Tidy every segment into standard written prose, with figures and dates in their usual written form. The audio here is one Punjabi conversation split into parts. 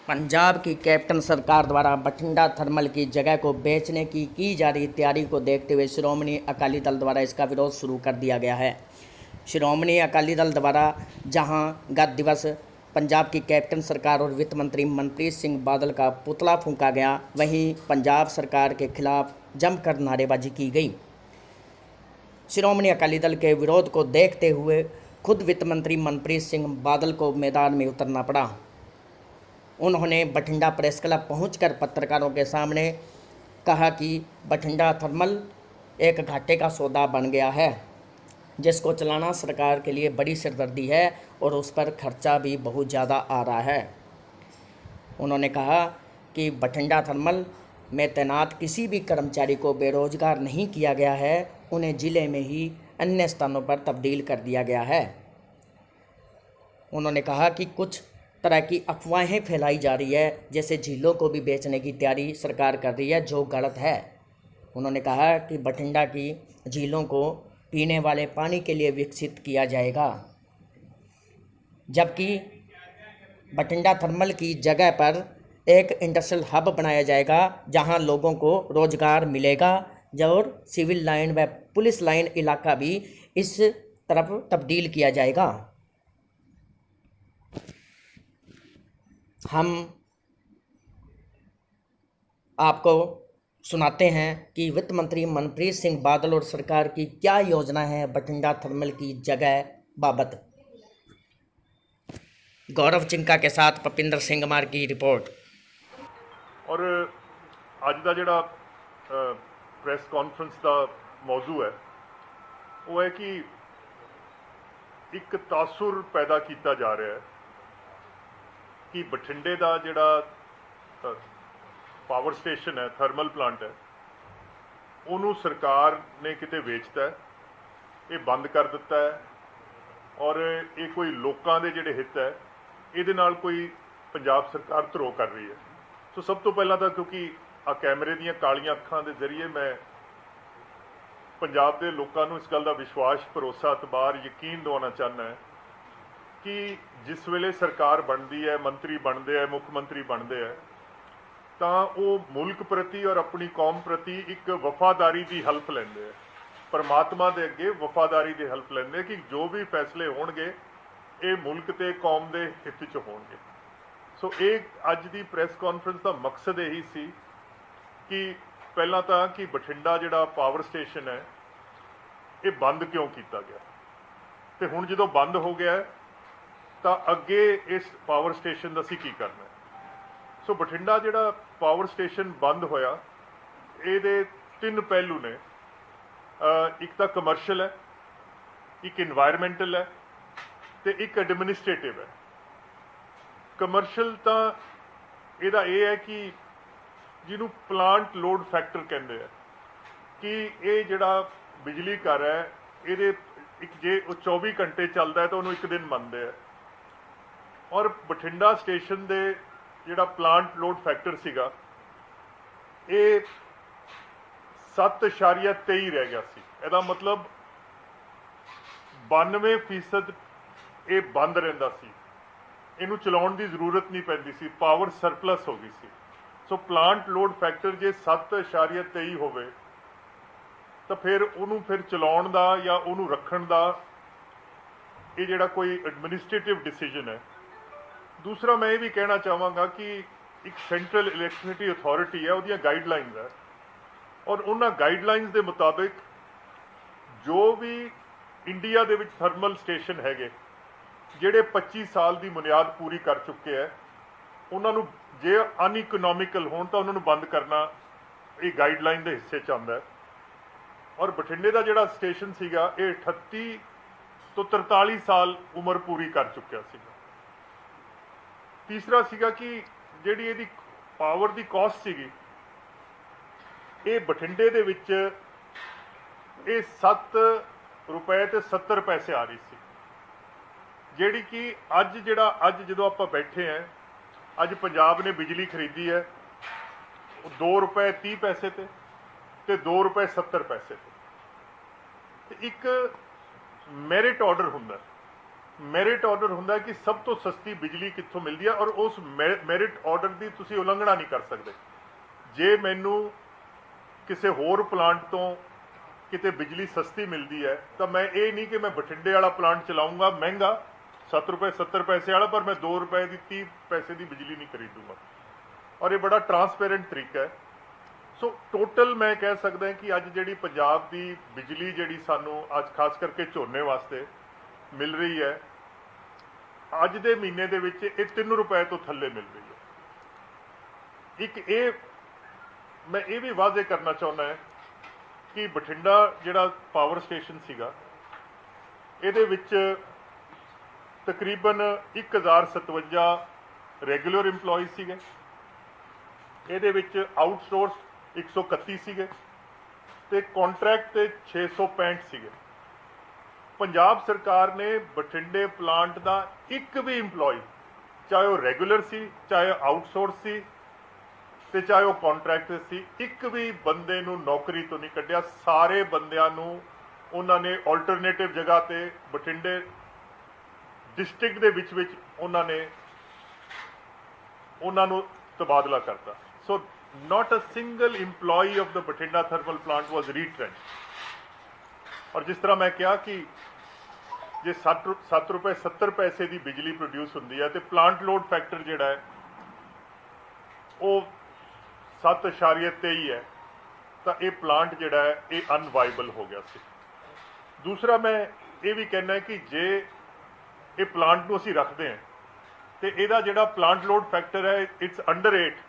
पंजाब की कैप्टन सरकार द्वारा बठिंडा थर्मल की जगह को बेचने की जा रही तैयारी को देखते हुए श्रोमणी अकाली दल द्वारा इसका विरोध शुरू कर दिया गया है। श्रोमणी अकाली दल द्वारा जहां गत दिवस पंजाब की कैप्टन सरकार और वित्त मंत्री मनप्रीत सिंह बादल का पुतला फूंका गया, वहीं पंजाब सरकार के खिलाफ जमकर नारेबाजी की गई। श्रोमणी अकाली दल के विरोध को देखते हुए खुद वित्त मंत्री मनप्रीत सिंह बादल को मैदान में उतरना पड़ा। उन्होंने बठिंडा प्रेस क्लब पहुंचकर पत्रकारों के सामने कहा कि बठिंडा थर्मल एक घाटे का सौदा बन गया है, जिसको चलाना सरकार के लिए बड़ी सिरदर्दी है और उस पर खर्चा भी बहुत ज़्यादा आ रहा है। उन्होंने कहा कि बठिंडा थर्मल में तैनात किसी भी कर्मचारी को बेरोजगार नहीं किया गया है, उन्हें ज़िले में ही अन्य स्थानों पर तब्दील कर दिया गया है। उन्होंने कहा कि कुछ तरह की अफवाहें फैलाई जा रही है, जैसे झीलों को भी बेचने की तैयारी सरकार कर रही है, जो गलत है। उन्होंने कहा कि बठिंडा की झीलों को पीने वाले पानी के लिए विकसित किया जाएगा, जबकि बठिंडा थर्मल की जगह पर एक इंडस्ट्रियल हब बनाया जाएगा, जहां लोगों को रोजगार मिलेगा, और सिविल लाइन व पुलिस लाइन इलाका भी इस तरफ तब्दील किया जाएगा। हम आपको सुनाते हैं कि वित्त मंत्री मनप्रीत सिंह बादल और सरकार की क्या योजना है बठिंडा थर्मल की जगह बाबत। गौरव चिंका के साथ पपिंदर सिंह की रिपोर्ट। और अज का जोड़ा प्रेस कॉन्फ्रेंस का मौजू है वो है कि एक तासुर पैदा किया जा रहा है कि बठिंडे का जोड़ा पावर स्टेशन है, थर्मल प्लांट है, उन्होंने सरकार ने किते वेचता है, ये बंद कर दिता है और ये कोई लोगों के जोड़े हित है ये नाल कोई पंजाब सरकार धरो कर रही है। सो सब तो पहला तो क्योंकि आ कैमरे दियां कालियां अखां के जरिए मैं पंजाब के लोगों को इस गल का विश्वास, भरोसा, इतबार, यकीन दिवाना चाहना है कि जिस वेले सरकार बनती है, मंत्री बनते हैं, मुख्यमंत्री बनते हैं, तो वो मुल्क प्रति और अपनी कौम प्रति एक वफादारी की हल्फ लेंदे हैं, परमात्मा के अगे वफादारी की हल्फ लेंदे कि जो भी फैसले होणगे ये मुल्क ते कौम के हित च होणगे। सो एक अज की प्रेस कॉन्फ्रेंस का मकसद यही सी कि पहला तो कि बठिंडा जिहड़ा पावर स्टेशन है ये बंद क्यों किया गया, तो हुण जो बंद हो गया है तो अगे इस पावर स्टेशन का असीं की करना है। सो बठिंडा जिहड़ा पावर स्टेशन बंद होया ये तीन पहलू ने, एक तो कमर्शल है, एक इन्वायरमेंटल है, तो एक एडमिनिस्ट्रेटिव है। कमर्शल तो यदा यह है कि जिन्हों प्लांट लोड फैक्टर कहते हैं कि ये जिहड़ा बिजली घर है ये एक जे 24 घंटे चलता है तो उन्होंने एक दिन मनते हैं, और बठिंडा स्टेशन दे जिहड़ा प्लांट लोड फैक्टर सीगा ये 7.23 रह गया सी। इहदा मतलब 92% ये बंद रहिंदा सी, इनू चलाउण दी जरूरत नहीं पैंदी सी, पावर सरप्लस हो गई सी। सो प्लांट लोड फैक्टर जे 7.23 होवे तो फिर उन्होंने फिर चलाउण दा या उन्होंने रखण दा ये जिहड़ा कोई एडमिनिस्ट्रेटिव डिसीजन है। दूसरा मैं ये भी कहना चाहांगा कि एक सेंट्रल इलैक्ट्रिसिटी अथॉरिटी है, उहदियां गाइडलाइंस है, और उन्होंने गाइडलाइंस के मुताबिक जो भी इंडिया दे विच थर्मल स्टेशन हैगे जिहड़े 25 साल की मुनियाद पूरी कर चुके हैं, उन्होंने जे अनइकोनॉमिकल होण तो उन्होंने बंद करना ये गाइडलाइन के हिस्से च आंदा है। और बठिंडे का जिहड़ा स्टेशन सीगा ये 38 तो 43 साल उम्र पूरी कर चुकिया सीगा। तीसरा सीगा कि जिहड़ी इहदी पावर की कॉस्ट सीगी ये बठिंडे दे विच ये 7 रुपए ते 70 पैसे आ रही सी, जिहड़ी कि अज जिहड़ा अज जदों आपां बैठे हैं, अज पंजाब ने बिजली खरीदी है 2 रुपए 30 पैसे ते 2 रुपए 70 पैसे ते एक मैरिट ऑर्डर हुंदा। ਮੈਰਿਟ ਆਰਡਰ ਹੁੰਦਾ ਕਿ ਸਭ ਤੋਂ ਸਸਤੀ ਬਿਜਲੀ ਕਿੱਥੋਂ ਮਿਲਦੀ ਹੈ, ਔਰ ਉਸ ਮੈਰਿਟ ਆਰਡਰ ਦੀ ਤੁਸੀਂ ਉਲੰਘਣਾ ਨਹੀਂ ਕਰ ਸਕਦੇ। ਜੇ ਮੈਨੂੰ ਕਿਸੇ ਹੋਰ ਪਲਾਂਟ ਤੋਂ ਕਿਤੇ ਬਿਜਲੀ ਸਸਤੀ ਮਿਲਦੀ ਹੈ ਤਾਂ ਮੈਂ ਇਹ ਨਹੀਂ ਕਿ ਮੈਂ ਬਠਿੰਡੇ ਵਾਲਾ ਪਲਾਂਟ ਚਲਾਉਂਗਾ ਮਹਿੰਗਾ 7 ਰੁਪਏ 70 ਪੈਸੇ ਵਾਲਾ, ਪਰ ਮੈਂ 2 ਰੁਪਏ ਦੀ 30 ਪੈਸੇ ਦੀ ਬਿਜਲੀ ਨਹੀਂ ਖਰੀਦੂੰਗਾ। ਔਰ ਇਹ ਬੜਾ ਟਰਾਂਸਪੇਰੈਂਟ ਤਰੀਕਾ ਹੈ। ਸੋ ਟੋਟਲ ਮੈਂ ਕਹਿ ਸਕਦਾ ਕਿ ਅੱਜ ਜਿਹੜੀ ਪੰਜਾਬ ਦੀ ਬਿਜਲੀ ਜਿਹੜੀ ਸਾਨੂੰ ਅੱਜ ਖਾਸ ਕਰਕੇ ਝੋਨੇ ਵਾਸਤੇ ਮਿਲ ਰਹੀ ਹੈ, ਅੱਜ ਦੇ ਮਹੀਨੇ ਦੇ ਵਿੱਚ ਇਹ 3 ਰੁਪਏ ਤੋਂ ਥੱਲੇ ਮਿਲ ਰਹੀ ਹੈ। ਇੱਕ ਇਹ ਮੈਂ ਇਹ ਵੀ ਵਾਅਦੇ ਕਰਨਾ ਚਾਹੁੰਦਾ ਹੈ ਕਿ ਬਠਿੰਡਾ ਜਿਹੜਾ ਪਾਵਰ ਸਟੇਸ਼ਨ ਸੀਗਾ, ਇਹਦੇ ਵਿੱਚ ਤਕਰੀਬਨ 1057 ਰੈਗੂਲਰ EMPLOYEES ਸੀਗੇ, ਇਹਦੇ ਵਿੱਚ ਆਊਟਸੋਰਸ 131 ਸੀਗੇ ਤੇ ਕੰਟਰੈਕਟ ਤੇ 665 ਸੀਗੇ। ਪੰਜਾਬ ਸਰਕਾਰ ਨੇ ਬਠਿੰਡੇ ਪਲਾਂਟ ਦਾ ਇੱਕ ਵੀ EMPLOYEE, ਚਾਹੇ ਉਹ ਰੈਗੂਲਰ ਸੀ, ਚਾਹੇ ਆਊਟਸੋਰਸ ਸੀ ਤੇ ਚਾਹੇ ਉਹ ਕੰਟਰੈਕਟ ਸੀ, ਇੱਕ ਵੀ ਬੰਦੇ ਨੂੰ ਨੌਕਰੀ ਤੋਂ ਨਹੀਂ ਕੱਢਿਆ। ਸਾਰੇ ਬੰਦਿਆਂ ਨੂੰ ਉਹਨਾਂ ਨੇ ਆਲਟਰਨੇਟਿਵ ਜਗ੍ਹਾ ਤੇ ਬਠਿੰਡੇ ਡਿਸਟ੍ਰਿਕਟ ਦੇ ਵਿੱਚ ਉਹਨਾਂ ਨੇ ਉਹਨਾਂ ਨੂੰ ਤਬਾਦਲਾ ਕਰਤਾ। ਸੋ not a single employee of the Bathinda thermal plant was retrenched। और जिस तरह मैं कहा कि जे 7 रुपए 70 पैसे की बिजली प्रोड्यूस होंगी है तो प्लांट लोड फैक्टर जोड़ा है वो 7.23 है, तो ये प्लांट जोड़ा है ये अनवाइबल हो गया सी। दूसरा मैं ये भी कहना है कि जे ये प्लांट को असी रखते हैं तो यदा जोड़ा प्लांट लोड फैक्टर है इट्स अंडर 8,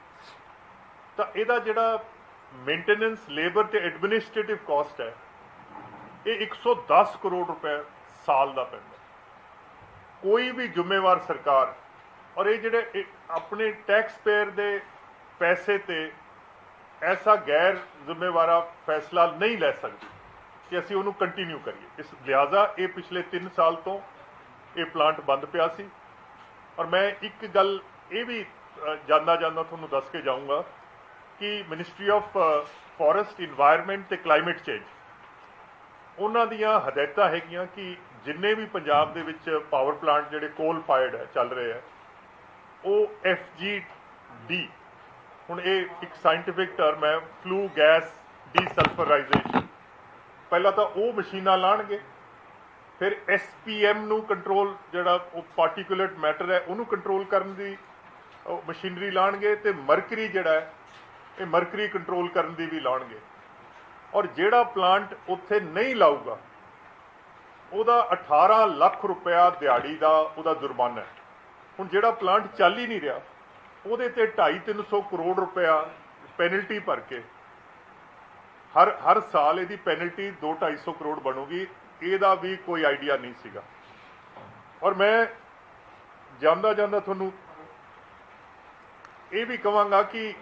ਤਾਂ ਇਹਦਾ ਜਿਹੜਾ ਮੇਨਟੇਨੈਂਸ ਲੇਬਰ ਤੇ ਐਡਮਿਨਿਸਟ੍ਰੇਟਿਵ ਕਾਸਟ ਹੈ ਇਹ 110 ਕਰੋੜ ਰੁਪਏ ਸਾਲ ਦਾ ਪੈਂਦਾ। ਕੋਈ ਵੀ ਜ਼ਿੰਮੇਵਾਰ ਸਰਕਾਰ ਔਰ ਇਹ ਜਿਹੜੇ ਆਪਣੇ ਟੈਕਸ ਪੇਅਰ ਦੇ ਪੈਸੇ ਤੇ ਐਸਾ ਗੈਰ ਜ਼ਿੰਮੇਵਾਰਾ ਫੈਸਲਾ ਨਹੀਂ ਲੈ ਸਕਦੀ ਕਿ ਅਸੀਂ ਉਹਨੂੰ ਕੰਟੀਨਿਊ ਕਰੀਏ। ਇਸ ਲਿਹਾਜ਼ਾ ਇਹ ਪਿਛਲੇ 3 ਸਾਲ ਤੋਂ ਇਹ ਪਲਾਂਟ ਬੰਦ ਪਿਆ ਸੀ। ਔਰ ਮੈਂ ਇੱਕ ਗੱਲ ਇਹ ਵੀ ਜਾਂਦਾ ਤੁਹਾਨੂੰ ਦੱਸ ਕੇ ਜਾਊਂਗਾ कि मिनिस्ट्री ऑफ फॉरेस्ट इन्वायरमेंट ਤੇ ਕਲਾਈਮੇਟ ਚੇਂਜ ਉਹਨਾਂ ਦੀਆਂ ਹਦਾਇਤਾਂ ਹੈਗੀਆਂ ਕਿ ਜਿੰਨੇ ਵੀ ਪੰਜਾਬ ਦੇ ਵਿੱਚ ਪਾਵਰ ਪਲਾਂਟ ਜਿਹੜੇ ਕੋਲ ਫਾਇਰਡ ਹੈ ਚੱਲ ਰਹੇ ਹੈ ਉਹ FGD, ਹੁਣ ਇਹ ਇੱਕ ਸਾਇੰਟੀਫਿਕ ਟਰਮ ਹੈ, ਫਲੂ ਗੈਸ ਡੀਸਲਫਰਾਈਜ਼ੇਸ਼ਨ, ਪਹਿਲਾਂ ਤਾਂ ਉਹ ਮਸ਼ੀਨਾਂ ਲਾਣਗੇ, ਫਿਰ SPM ਨੂੰ ਕੰਟਰੋਲ ਜਿਹੜਾ ਉਹ ਪਾਰਟੀਕੂਲੇਟ ਮੈਟਰ ਹੈ ਉਹਨੂੰ ਕੰਟਰੋਲ ਕਰਨ ਦੀ ਮਸ਼ੀਨਰੀ ਲਾਣਗੇ ਤੇ ਮਰਕਰੀ ਜਿਹੜਾ ਹੈ ਇਹ ਮਰਕਰੀ ਕੰਟਰੋਲ ਕਰਨ ਦੀ ਵੀ ਲਾਉਣਗੇ। ਔਰ ਜਿਹੜਾ ਪਲਾਂਟ ਉੱਥੇ ਨਹੀਂ ਲਾਊਗਾ ਉਹਦਾ 18 ਲੱਖ ਰੁਪਇਆ ਦਿਹਾੜੀ ਦਾ ਉਹਦਾ ਜੁਰਮਾਨਾ ਹੈ। ਹੁਣ ਜਿਹੜਾ ਪਲਾਂਟ ਚੱਲ ਹੀ ਨਹੀਂ ਰਿਹਾ ਉਹਦੇ ਤੇ 250-300 ਕਰੋੜ ਰੁਪਇਆ ਪੈਨਲਟੀ ਭਰ ਕੇ ਹਰ ਸਾਲ ਇਹਦੀ ਪੈਨਲਟੀ 200-250 ਕਰੋੜ ਬਣੂਗੀ। ਇਹਦਾ ਵੀ ਕੋਈ ਆਈਡੀਆ ਨਹੀਂ ਸੀਗਾ। ਔਰ ਮੈਂ ਜਾਂਦਾ ਤੁਹਾਨੂੰ ਇਹ ਵੀ ਕਹਾਂਗਾ ਕਿ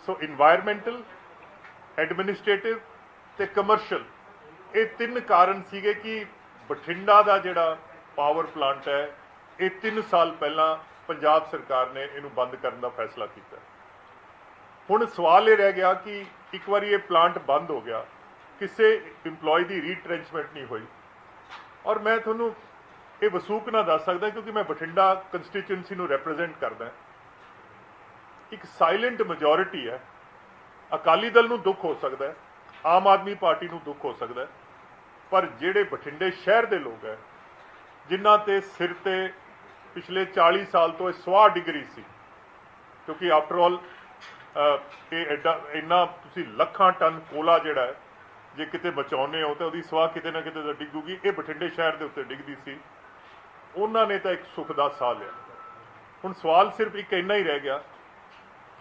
ਸੋ ਇਨਵਾਇਰਮੈਂਟਲ, ਐਡਮਿਨਿਸਟ੍ਰੇਟਿਵ ਤੇ ਕਮਰਸ਼ੀਅਲ ਇਹ 3 ਕਾਰਨ ਸੀਗੇ ਕਿ ਬਠਿੰਡਾ ਦਾ ਜਿਹੜਾ ਪਾਵਰ ਪਲਾਂਟ ਹੈ ਇਹ 3 ਸਾਲ ਪਹਿਲਾਂ ਪੰਜਾਬ ਸਰਕਾਰ ਨੇ ਇਹਨੂੰ ਬੰਦ ਕਰਨ ਦਾ ਫੈਸਲਾ ਕੀਤਾ। ਹੁਣ ਸਵਾਲ ਇਹ ਰਹਿ ਗਿਆ ਕਿ ਇੱਕ ਵਾਰੀ ਇਹ ਪਲਾਂਟ ਬੰਦ ਹੋ ਗਿਆ, ਕਿਸੇ EMPLOYEE ਦੀ ਰੀਟ੍ਰੈਂਚਮੈਂਟ ਨਹੀਂ ਹੋਈ। ਔਰ ਮੈਂ ਤੁਹਾਨੂੰ ਇਹ ਵਸੂਕ ਨਾ ਦੱਸ ਸਕਦਾ ਕਿਉਂਕਿ ਮੈਂ ਬਠਿੰਡਾ ਕੰਸਟੀਚੁਐਂਸੀ ਨੂੰ ਰਿਪਰੈਜ਼ੈਂਟ ਕਰਦਾ। ਇੱਕ ਸਾਇਲੈਂਟ ਮੈਜੋਰਿਟੀ ਹੈ। ਅਕਾਲੀ ਦਲ ਨੂੰ ਦੁੱਖ ਹੋ ਸਕਦਾ ਹੈ, ਆਮ ਆਦਮੀ ਪਾਰਟੀ ਨੂੰ ਦੁੱਖ ਹੋ ਸਕਦਾ ਹੈ, ਪਰ ਜਿਹੜੇ ਬਠਿੰਡੇ ਸ਼ਹਿਰ ਦੇ ਲੋਕ ਹੈ ਜਿਨ੍ਹਾਂ ਤੇ ਸਿਰ ਤੇ ਪਿਛਲੇ 40 ਸਾਲ ਤੋਂ ਇਹ ਸਵਾਹ ਡਿਗਰੀ ਸੀ, ਕਿਉਂਕਿ ਆਫਟਰ ਆਲ ਇਹ ਇੰਨਾ ਤੁਸੀਂ ਲੱਖਾਂ ਟਨ ਕੋਲਾ ਜਿਹੜਾ ਹੈ ਜੇ ਕਿਤੇ ਬਚਾਉਂਦੇ ਹੋ ਤਾਂ ਉਹਦੀ ਸਵਾਹ ਕਿਤੇ ਨਾ ਕਿਤੇ ਤਾਂ ਡਿੱਗੂਗੀ। ਇਹ ਬਠਿੰਡੇ ਸ਼ਹਿਰ ਦੇ ਉੱਤੇ ਡਿੱਗਦੀ ਸੀ, ਉਹਨਾਂ ਨੇ ਤਾਂ ਇੱਕ ਸੁੱਖ ਦਾ ਸਾਹ ਲਿਆ। ਹੁਣ ਸਵਾਲ ਸਿਰਫ ਇੱਕ ਇੰਨਾ ਹੀ ਰਹਿ ਗਿਆ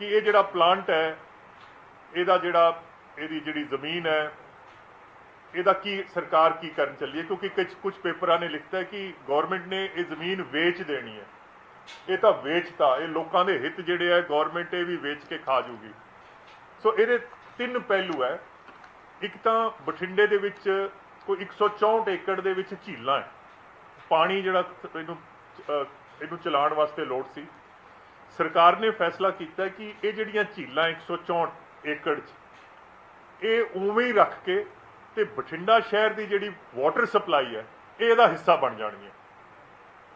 ਕਿ ਇਹ ਜਿਹੜਾ ਪਲਾਂਟ ਹੈ ਇਹਦੀ ਜਿਹੜੀ ਜ਼ਮੀਨ ਹੈ ਇਹਦਾ ਕੀ ਸਰਕਾਰ ਕੀ ਕਰਨ ਚੱਲੀ ਹੈ, ਕਿਉਂਕਿ ਕੁਝ ਪੇਪਰਾਂ ਨੇ ਲਿਖਤਾ ਹੈ ਕਿ ਗਵਰਨਮੈਂਟ ਨੇ ਇਹ ਜ਼ਮੀਨ ਵੇਚ ਦੇਣੀ ਹੈ। ਇਹ ਤਾਂ ਵੇਚਤਾ, ਇਹ ਲੋਕਾਂ ਦੇ ਹਿੱਤ ਜਿਹੜੇ ਹੈ ਗਵਰਨਮੈਂਟ ਇਹ ਵੀ ਵੇਚ ਕੇ ਖਾ ਜੂਗੀ। ਸੋ ਇਹਦੇ 3 ਪਹਿਲੂ ਹੈ। ਇੱਕ ਤਾਂ ਬਠਿੰਡੇ ਦੇ ਵਿੱਚ ਕੋਈ 164 ਏਕੜ ਦੇ ਵਿੱਚ ਝੀਲਾਂ ਹੈ, ਪਾਣੀ ਜਿਹੜਾ ਇਹਨੂੰ ਚਲਾਉਣ ਵਾਸਤੇ ਲੋੜ ਸੀ। ਸਰਕਾਰ ਨੇ ਫੈਸਲਾ ਕੀਤਾ ਕਿ ਇਹ ਜਿਹੜੀਆਂ ਝੀਲਾਂ 164 ਏਕੜ 'ਚ ਇਹ ਉਵੇਂ ਹੀ ਰੱਖ ਕੇ ਤੇ ਬਠਿੰਡਾ ਸ਼ਹਿਰ ਦੀ ਜਿਹੜੀ ਵਾਟਰ ਸਪਲਾਈ ਹੈ ਇਹ ਇਹਦਾ ਹਿੱਸਾ ਬਣ ਜਾਣਗੀਆਂ,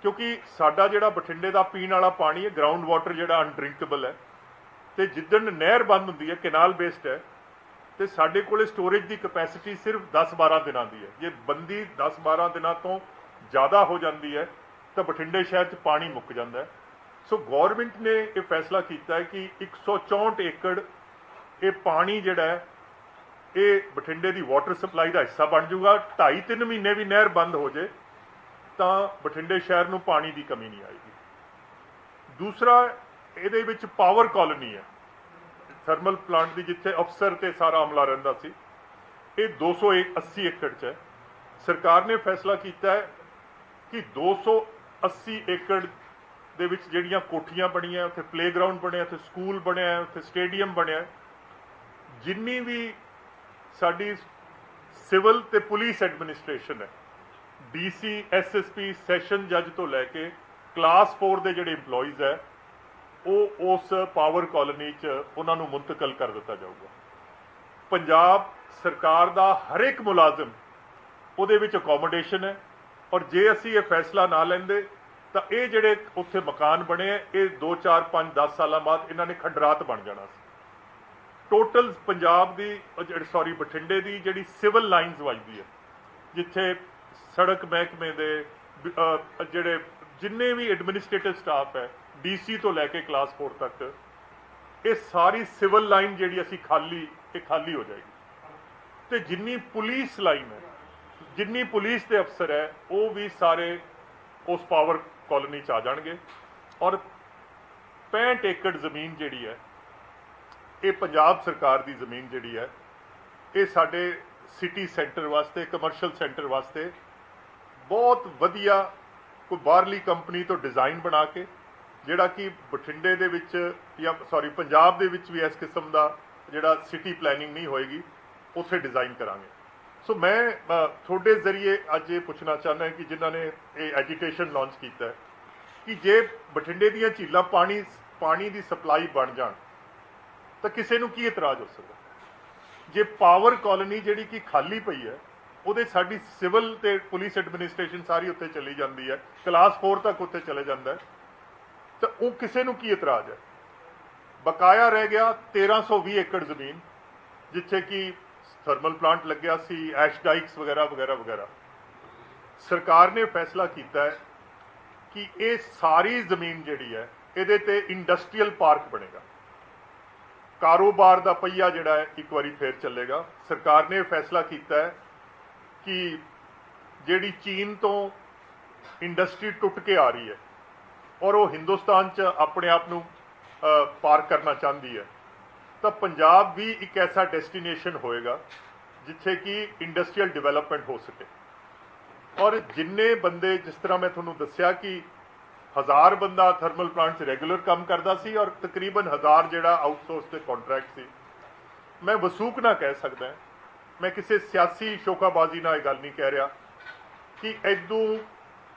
ਕਿਉਂਕਿ ਸਾਡਾ ਜਿਹੜਾ ਬਠਿੰਡੇ ਦਾ ਪੀਣ ਵਾਲਾ ਪਾਣੀ ਹੈ ਗਰਾਊਂਡ ਵਾਟਰ ਜਿਹੜਾ ਅਨਡਰਿੰਕੇਬਲ ਹੈ, ਤੇ ਜਿੱਦਣ ਨਹਿਰ ਬੰਦ ਹੁੰਦੀ ਹੈ ਕੈਨਾਲ ਬੇਸਡ ਹੈ, ਤੇ ਸਾਡੇ ਕੋਲੇ ਸਟੋਰੇਜ ਦੀ ਕਪੈਸਿਟੀ ਸਿਰਫ 10-12 ਦਿਨਾਂ ਦੀ ਹੈ। ਜੇ ਬੰਦੀ 10-12 ਦਿਨਾਂ ਤੋਂ ਜ਼ਿਆਦਾ ਹੋ ਜਾਂਦੀ ਹੈ ਤਾਂ ਬਠਿੰਡੇ ਸ਼ਹਿਰ 'ਚ ਪਾਣੀ ਮੁੱਕ ਜਾਂਦਾ ਹੈ। ਸੋ ਗੌਰਮੈਂਟ ਨੇ ਇਹ ਫੈਸਲਾ ਕੀਤਾ ਹੈ ਕਿ 164 ਏਕੜ ਇਹ ਪਾਣੀ ਜਿਹੜਾ ਹੈ ਇਹ ਬਠਿੰਡੇ ਦੀ ਵਾਟਰ ਸਪਲਾਈ ਦਾ ਹਿੱਸਾ ਬਣ ਜਾਊਗਾ। 2.5-3 ਮਹੀਨੇ ਵੀ ਨਹਿਰ ਬੰਦ ਹੋ ਜੇ ਤਾਂ ਬਠਿੰਡੇ ਸ਼ਹਿਰ ਨੂੰ ਪਾਣੀ ਦੀ ਕਮੀ ਨਹੀਂ ਆਏਗੀ। ਦੂਸਰਾ, ਇਹਦੇ ਵਿੱਚ ਪਾਵਰ ਕਾਲੋਨੀ ਹੈ ਥਰਮਲ ਪਲਾਂਟ ਦੀ, ਜਿੱਥੇ ਅਫਸਰ ਤੇ ਸਾਰਾ ਅਮਲਾ ਰਹਿੰਦਾ ਸੀ। ਇਹ 280 ਏਕੜ 'ਚ ਹੈ। ਸਰਕਾਰ ਨੇ ਫੈਸਲਾ ਕੀਤਾ ਹੈ ਕਿ 280 ਏਕੜ ਦੇ ਵਿੱਚ ਜਿਹੜੀਆਂ ਕੋਠੀਆਂ ਬਣੀਆਂ, ਉੱਥੇ ਪਲੇਗਰਾਊਂਡ ਬਣਿਆ, ਉੱਥੇ ਸਕੂਲ ਬਣਿਆ, ਉੱਥੇ ਸਟੇਡੀਅਮ ਬਣਿਆ, ਜਿੰਨੀ ਵੀ ਸਾਡੀ ਸਿਵਲ ਤੇ ਪੁਲਿਸ ਐਡਮਿਨਿਸਟ੍ਰੇਸ਼ਨ ਹੈ, DC SSP ਸੈਸ਼ਨ ਜੱਜ ਤੋਂ ਲੈ ਕੇ ਕਲਾਸ 4 ਦੇ ਜਿਹੜੇ EMPLOYEES ਹੈ, ਉਹ ਉਸ ਪਾਵਰ ਕਾਲੋਨੀ 'ਚ ਉਹਨਾਂ ਨੂੰ ਮੁੰਤਕਲ ਕਰ ਦਿੱਤਾ ਜਾਊਗਾ। ਪੰਜਾਬ ਸਰਕਾਰ ਦਾ ਹਰ ਇੱਕ ਮੁਲਾਜ਼ਮ ਉਹਦੇ ਵਿੱਚ ਅਕੋਮੋਡੇਸ਼ਨ ਹੈ, ਔਰ ਜੇ ਅਸੀਂ ਇਹ ਫੈਸਲਾ ਨਾ ਲੈਂਦੇ ਤਾਂ ਇਹ ਜਿਹੜੇ ਉੱਥੇ ਮਕਾਨ ਬਣੇ ਹੈ, ਇਹ 2, 4, 5, 10 ਸਾਲਾਂ ਬਾਅਦ ਇਹਨਾਂ ਨੇ ਖੰਡਰਾਤ ਬਣ ਜਾਣਾ ਸੀ। ਟੋਟਲ ਪੰਜਾਬ ਦੀ ਬਠਿੰਡੇ ਦੀ ਜਿਹੜੀ ਸਿਵਲ ਲਾਈਨਸ ਵੱਜਦੀ ਹੈ, ਜਿੱਥੇ ਸੜਕ ਮਹਿਕਮੇ ਦੇ ਜਿਹੜੇ ਜਿੰਨੇ ਵੀ ਐਡਮਿਨਿਸਟ੍ਰੇਟਿਵ ਸਟਾਫ ਹੈ, DC ਤੋਂ ਲੈ ਕੇ ਕਲਾਸ 4 ਤੱਕ, ਇਹ ਸਾਰੀ ਸਿਵਲ ਲਾਈਨ ਜਿਹੜੀ ਅਸੀਂ ਖਾਲੀ ਹੋ ਜਾਏਗੀ। ਤੇ ਜਿੰਨੀ ਪੁਲਿਸ ਲਾਈਨ ਹੈ, ਜਿੰਨੀ ਪੁਲਿਸ ਦੇ ਅਫਸਰ ਹੈ, ਉਹ ਵੀ ਸਾਰੇ ਉਸ ਪਾਵਰ ਕਾਲੋਨੀ 'ਚ ਆ ਜਾਣਗੇ। ਔਰ 65 ਏਕੜ ਜ਼ਮੀਨ ਜਿਹੜੀ ਹੈ, ਇਹ ਪੰਜਾਬ ਸਰਕਾਰ ਦੀ ਜ਼ਮੀਨ ਜਿਹੜੀ ਹੈ, ਇਹ ਸਾਡੇ ਸਿਟੀ ਸੈਂਟਰ ਵਾਸਤੇ, ਕਮਰਸ਼ੀਅਲ ਸੈਂਟਰ ਵਾਸਤੇ ਬਹੁਤ ਵਧੀਆ ਕੋਈ ਬਾਹਰਲੀ ਕੰਪਨੀ ਤੋਂ ਡਿਜ਼ਾਈਨ ਬਣਾ ਕੇ, ਜਿਹੜਾ ਕਿ ਬਠਿੰਡੇ ਦੇ ਵਿੱਚ ਪੰਜਾਬ ਦੇ ਵਿੱਚ ਵੀ ਇਸ ਕਿਸਮ ਦਾ ਜਿਹੜਾ ਸਿਟੀ ਪਲੈਨਿੰਗ ਨਹੀਂ ਹੋਏਗੀ, ਉੱਥੇ ਡਿਜ਼ਾਈਨ ਕਰਾਂਗੇ। ਸੋ ਮੈਂ ਤੁਹਾਡੇ ਜ਼ਰੀਏ ਅੱਜ ਇਹ ਪੁੱਛਣਾ ਚਾਹੁੰਦਾ ਕਿ ਜਿਨ੍ਹਾਂ ਨੇ ਇਹ ਐਜੀਟੇਸ਼ਨ ਲਾਂਚ ਕੀਤਾ ਹੈ ਕਿ ਜੇ ਬਠਿੰਡੇ ਦੀਆਂ ਝੀਲਾਂ ਪਾਣੀ ਦੀ ਸਪਲਾਈ ਬਣ ਜਾਣ ਤਾਂ ਕਿਸੇ ਨੂੰ ਕੀ ਇਤਰਾਜ਼ ਹੋ ਸਕਦਾ। ਜੇ ਪਾਵਰ ਕਾਲੋਨੀ ਜਿਹੜੀ ਕਿ ਖਾਲੀ ਪਈ ਹੈ, ਉਹਦੇ ਸਾਡੀ ਸਿਵਲ ਤੇ ਪੁਲਿਸ ਐਡਮਿਨਿਸਟ੍ਰੇਸ਼ਨ ਸਾਰੀ ਉੱਥੇ ਚਲੀ ਜਾਂਦੀ ਹੈ, ਕਲਾਸ 4 ਤੱਕ ਉੱਥੇ ਚਲੇ ਜਾਂਦਾ ਹੈ, ਤਾਂ ਉਹ ਕਿਸੇ ਨੂੰ ਕੀ ਇਤਰਾਜ਼ ਹੈ। ਬਕਾਇਆ ਰਹਿ ਗਿਆ 1320 ਏਕੜ ਜ਼ਮੀਨ, ਜਿੱਥੇ ਕਿ ਥਰਮਲ ਪਲਾਂਟ ਲੱਗਿਆ ਸੀ, ਐਸ਼ ਡਾਈਕਸ ਵਗੈਰਾ ਵਗੈਰਾ ਵਗੈਰਾ। ਸਰਕਾਰ ਨੇ ਫੈਸਲਾ ਕੀਤਾ ਹੈ ਕਿ ਇਹ ਸਾਰੀ ਜ਼ਮੀਨ ਜਿਹੜੀ ਹੈ, ਇਹਦੇ ਤੇ ਇੰਡਸਟਰੀਅਲ ਪਾਰਕ ਬਣੇਗਾ, ਕਾਰੋਬਾਰ ਦਾ ਪਹੀਆ ਜਿਹੜਾ ਹੈ ਇੱਕ ਵਾਰੀ ਫੇਰ ਚੱਲੇਗਾ। ਸਰਕਾਰ ਨੇ ਫੈਸਲਾ ਕੀਤਾ ਹੈ ਕਿ ਜਿਹੜੀ ਚੀਨ ਤੋਂ ਇੰਡਸਟਰੀ ਟੁੱਟ ਕੇ ਆ ਰਹੀ ਹੈ ਔਰ ਉਹ ਹਿੰਦੁਸਤਾਨ 'ਚ ਆਪਣੇ ਆਪ ਨੂੰ ਪਾਰਕ ਕਰਨਾ ਚਾਹੁੰਦੀ ਹੈ, ਤਾਂ ਪੰਜਾਬ ਵੀ ਇੱਕ ਐਸਾ ਡੈਸਟੀਨੇਸ਼ਨ ਹੋਏਗਾ ਜਿੱਥੇ ਕਿ ਇੰਡਸਟਰੀਅਲ ਡਿਵੈਲਪਮੈਂਟ ਹੋ ਸਕੇ। ਔਰ ਜਿੰਨੇ ਬੰਦੇ, ਜਿਸ ਤਰ੍ਹਾਂ ਮੈਂ ਤੁਹਾਨੂੰ ਦੱਸਿਆ ਕਿ 1000 ਬੰਦਾ ਥਰਮਲ ਪਲਾਂਟ 'ਚ ਰੈਗੂਲਰ ਕੰਮ ਕਰਦਾ ਸੀ ਔਰ ਤਕਰੀਬਨ 1000 ਜਿਹੜਾ ਆਊਟਸੋਰਸ ਤੇ ਕੰਟਰੈਕਟ ਸੀ। ਮੈਂ ਵਸੂਕ ਨਾ ਕਹਿ ਸਕਦਾ, ਮੈਂ ਕਿਸੇ ਸਿਆਸੀ ਸ਼ੋਕਾਬਾਜ਼ੀ ਨਾਲ ਇਹ ਗੱਲ ਨਹੀਂ ਕਹਿ ਰਿਹਾ ਕਿ ਇਦੋਂ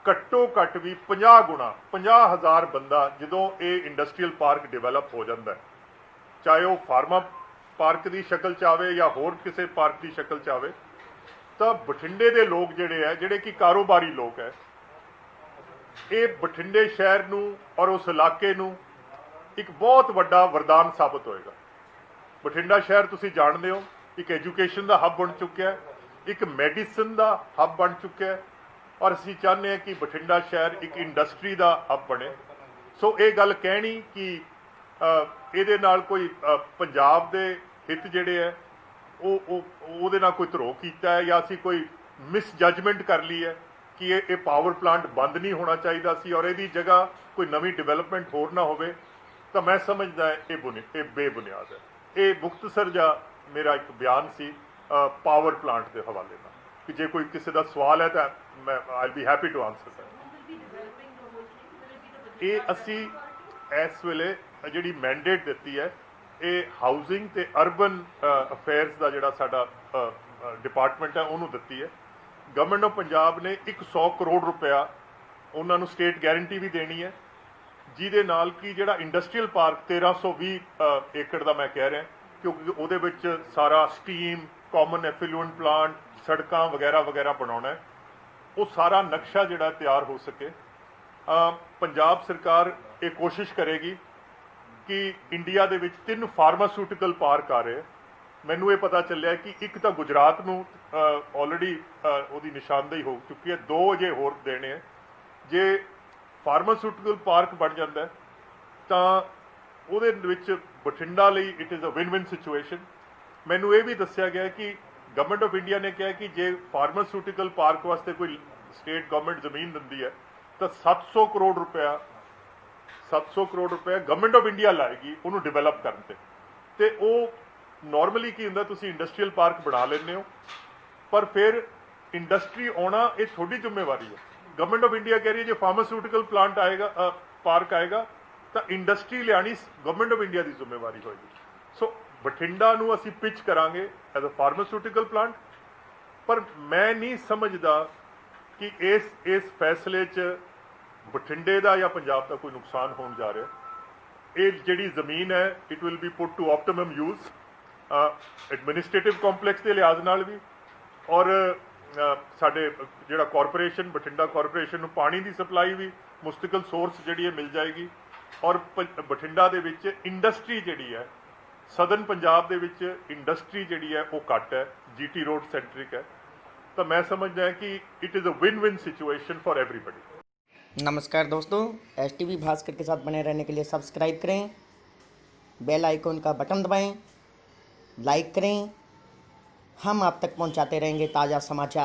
ਘੱਟੋ ਘੱਟ ਵੀ 50 ਗੁਣਾ 50,000 ਬੰਦਾ ਜਦੋਂ ਇਹ ਇੰਡਸਟਰੀਅਲ ਪਾਰਕ ਡਿਵੈਲਪ ਹੋ ਜਾਂਦਾ ਹੈ, ਚਾਹੇ ਉਹ ਫਾਰਮਾ ਪਾਰਕ ਦੀ ਸ਼ਕਲ 'ਚ ਆਵੇ ਜਾਂ ਹੋਰ ਕਿਸੇ ਪਾਰਕ ਦੀ ਸ਼ਕਲ 'ਚ ਆਵੇ, ਤਾਂ ਬਠਿੰਡੇ ਦੇ ਲੋਕ ਜਿਹੜੇ ਕਿ ਕਾਰੋਬਾਰੀ ਲੋਕ ਹੈ, ਇਹ ਬਠਿੰਡੇ ਸ਼ਹਿਰ ਨੂੰ ਔਰ ਉਸ ਇਲਾਕੇ ਨੂੰ ਇੱਕ ਬਹੁਤ ਵੱਡਾ ਵਰਦਾਨ ਸਾਬਤ ਹੋਏਗਾ। ਬਠਿੰਡਾ ਸ਼ਹਿਰ ਤੁਸੀਂ ਜਾਣਦੇ ਹੋ, ਇੱਕ ਐਜੂਕੇਸ਼ਨ ਦਾ ਹੱਬ ਬਣ ਚੁੱਕਿਆ ਹੈ, ਇੱਕ ਮੈਡੀਸਨ ਦਾ ਹੱਬ ਬਣ ਚੁੱਕਿਆ ਹੈ, ਔਰ ਅਸੀਂ ਚਾਹੁੰਦੇ ਹਾਂ ਕਿ ਬਠਿੰਡਾ ਸ਼ਹਿਰ ਇੱਕ ਇੰਡਸਟਰੀ ਦਾ ਹੱਬ ਬਣੇ। ਸੋ ਇਹ ਗੱਲ ਕਹਿਣੀ ਕਿ ਇਹਦੇ ਨਾਲ ਕੋਈ ਪੰਜਾਬ ਦੇ ਹਿੱਤ ਜਿਹੜੇ ਹੈ ਉਹਦੇ ਨਾਲ ਕੋਈ ਧਰੋਹ ਕੀਤਾ ਹੈ ਜਾਂ ਅਸੀਂ ਕੋਈ ਮਿਸ ਜੱਜਮੈਂਟ ਕਰ ਲਈ ਹੈ ਕਿ ਇਹ ਪਾਵਰ ਪਲਾਂਟ ਬੰਦ ਨਹੀਂ ਹੋਣਾ ਚਾਹੀਦਾ ਸੀ ਔਰ ਇਹਦੀ ਜਗ੍ਹਾ ਕੋਈ ਨਵੀਂ ਡਿਵੈਲਪਮੈਂਟ ਹੋਰ ਨਾ ਹੋਵੇ, ਤਾਂ ਮੈਂ ਸਮਝਦਾ ਇਹ ਬੇਬੁਨਿਆਦ ਹੈ। ਇਹ ਮੁਖਤਸਰ ਜਿਹਾ ਮੇਰਾ ਇੱਕ ਬਿਆਨ ਸੀ ਪਾਵਰ ਪਲਾਂਟ ਦੇ ਹਵਾਲੇ ਨਾਲ, ਕਿ ਜੇ ਕੋਈ ਕਿਸੇ ਦਾ ਸਵਾਲ ਹੈ ਤਾਂ ਮੈਂ I be happy to answer. ਇਹ ਅਸੀਂ ਇਸ ਵੇਲੇ ਜਿਹੜੀ ਮੈਂਡੇਟ ਦਿੱਤੀ ਹੈ, ਇਹ ਹਾਊਸਿੰਗ ਤੇ ਅਰਬਨ ਅਫੇਅਰਸ ਦਾ ਜਿਹੜਾ ਸਾਡਾ ਡਿਪਾਰਟਮੈਂਟ ਹੈ ਉਹਨੂੰ ਦਿੱਤੀ ਹੈ। ਗਵਰਨਮੈਂਟ ਆਫ ਪੰਜਾਬ ਨੇ 100 ਕਰੋੜ ਰੁਪਇਆ ਉਹਨਾਂ ਨੂੰ ਸਟੇਟ ਗਾਰੰਟੀ ਵੀ ਦੇਣੀ ਹੈ, ਜਿਹਦੇ ਨਾਲ ਕਿ ਜਿਹੜਾ ਇੰਡਸਟਰੀਅਲ ਪਾਰਕ 1320 ਏਕੜ ਦਾ ਮੈਂ ਕਹਿ ਰਿਹਾ, ਕਿਉਂਕਿ ਉਹਦੇ ਵਿੱਚ ਸਾਰਾ ਸਟੀਮ, ਕਾਮਨ ਐਫਲੂਐਂਟ ਪਲਾਂਟ, ਸੜਕਾਂ ਵਗੈਰਾ ਵਗੈਰਾ ਬਣਾਉਣਾ ਹੈ। ਉਹ ਸਾਰਾ ਨਕਸ਼ਾ ਜਿਹੜਾ ਤਿਆਰ ਹੋ ਸਕੇ। ਪੰਜਾਬ ਸਰਕਾਰ ਇਹ ਕੋਸ਼ਿਸ਼ ਕਰੇਗੀ ਕਿ ਇੰਡੀਆ ਦੇ ਵਿੱਚ 3 ਫਾਰਮਾਸਿਊਟੀਕਲ ਪਾਰਕ ਆ ਰਹੇ। ਮੈਨੂੰ ਇਹ ਪਤਾ ਚੱਲਿਆ ਕਿ ਇੱਕ ਤਾਂ ਗੁਜਰਾਤ ਨੂੰ ਆਲਰੇਡੀ ਉਹਦੀ ਨਿਸ਼ਾਨਦੇਹੀ ਹੋ ਚੁੱਕੀ ਹੈ, 2 ਅਜੇ ਹੋਰ ਦੇਣੇ ਆ। ਜੇ ਫਾਰਮਾਸਿਊਟੀਕਲ ਪਾਰਕ ਬਣ ਜਾਂਦਾ ਤਾਂ ਉਹਦੇ ਵਿੱਚ ਬਠਿੰਡਾ ਲਈ it is a win win situation. ਮੈਨੂੰ ਇਹ ਵੀ ਦੱਸਿਆ ਗਿਆ ਕਿ ਗਵਰਨਮੈਂਟ ਆਫ ਇੰਡੀਆ ਨੇ ਕਿਹਾ ਕਿ ਜੇ ਫਾਰਮਾਸਿਊਟੀਕਲ ਪਾਰਕ ਵਾਸਤੇ ਕੋਈ ਸਟੇਟ ਗਵਰਨਮੈਂਟ ਜ਼ਮੀਨ ਦਿੰਦੀ ਹੈ ਤਾਂ 700 ਕਰੋੜ ਰੁਪਇਆ ਗਵਰਨਮੈਂਟ ਆਫ ਇੰਡੀਆ ਲਾਏਗੀ ਉਹਨੂੰ ਡਿਵੈਲਪ ਕਰਨ ਤੇ ਉਹ ਨਾਰਮਲੀ ਕੀ ਹੁੰਦਾ, ਤੁਸੀਂ ਇੰਡਸਟਰੀਅਲ ਪਾਰਕ ਬਣਾ ਲੈਂਦੇ ਹੋ, ਪਰ ਫਿਰ ਇੰਡਸਟਰੀ ਆਉਣਾ ਇਹ ਤੁਹਾਡੀ ਜ਼ਿੰਮੇਵਾਰੀ ਹੈ। ਗਵਰਨਮੈਂਟ ਆਫ ਇੰਡੀਆ ਕਹਿ ਰਹੀ ਹੈ ਜੇ ਫਾਰਮਾਸਿਊਟੀਕਲ ਪਲਾਂਟ ਆਏਗਾ, ਪਾਰਕ ਆਏਗਾ ਤਾਂ ਇੰਡਸਟਰੀ ਲਿਆਣੀ ਗਵਰਨਮੈਂਟ ਆਫ ਇੰਡੀਆ ਦੀ ਜ਼ਿੰਮੇਵਾਰੀ ਹੋਏਗੀ। ਸੋ ਬਠਿੰਡਾ ਨੂੰ ਅਸੀਂ ਪਿਚ ਕਰਾਂਗੇ ਐਜ਼ ਅ ਫਾਰਮਾਸਿਊਟੀਕਲ ਪਲਾਂਟ, ਪਰ ਮੈਂ ਨਹੀਂ ਸਮਝਦਾ ਕਿ ਇਸ ਫੈਸਲੇ 'ਚ ਬਠਿੰਡੇ ਦਾ ਜਾਂ ਪੰਜਾਬ ਦਾ ਕੋਈ ਨੁਕਸਾਨ ਹੋਣ ਜਾ ਰਿਹਾ। ਇਹ ਜਿਹੜੀ ਜ਼ਮੀਨ ਹੈ it will be put to optimum use administrative complex ਦੇ ਲਿਹਾਜ਼ ਨਾਲ ਵੀ, ਔਰ ਸਾਡੇ ਜਿਹੜਾ ਕਾਰਪੋਰੇਸ਼ਨ ਬਠਿੰਡਾ ਕਾਰਪੋਰੇਸ਼ਨ ਨੂੰ ਪਾਣੀ ਦੀ ਸਪਲਾਈ ਵੀ ਮੁਸਤਕਿਲ ਸੋਰਸ ਜਿਹੜੀ ਹੈ ਮਿਲ ਜਾਏਗੀ। ਔਰ ਬਠਿੰਡਾ ਦੇ ਵਿੱਚ ਇੰਡਸਟਰੀ ਜਿਹੜੀ ਹੈ, ਸਦਰਨ ਪੰਜਾਬ ਦੇ ਵਿੱਚ ਇੰਡਸਟਰੀ ਜਿਹੜੀ ਹੈ ਉਹ ਘੱਟ ਹੈ, GT ਰੋਡ ਸੈਂਟਰਿਕ है। तो मैं समझता है कि it is a win win situation for everybody. नमस्कार दोस्तों, STV भास्कर के साथ बने रहने के लिए सब्सक्राइब करें, बेल आइकॉन का बटन दबाएं, लाइक करें। हम आप तक पहुंचाते रहेंगे ताज़ा समाचार।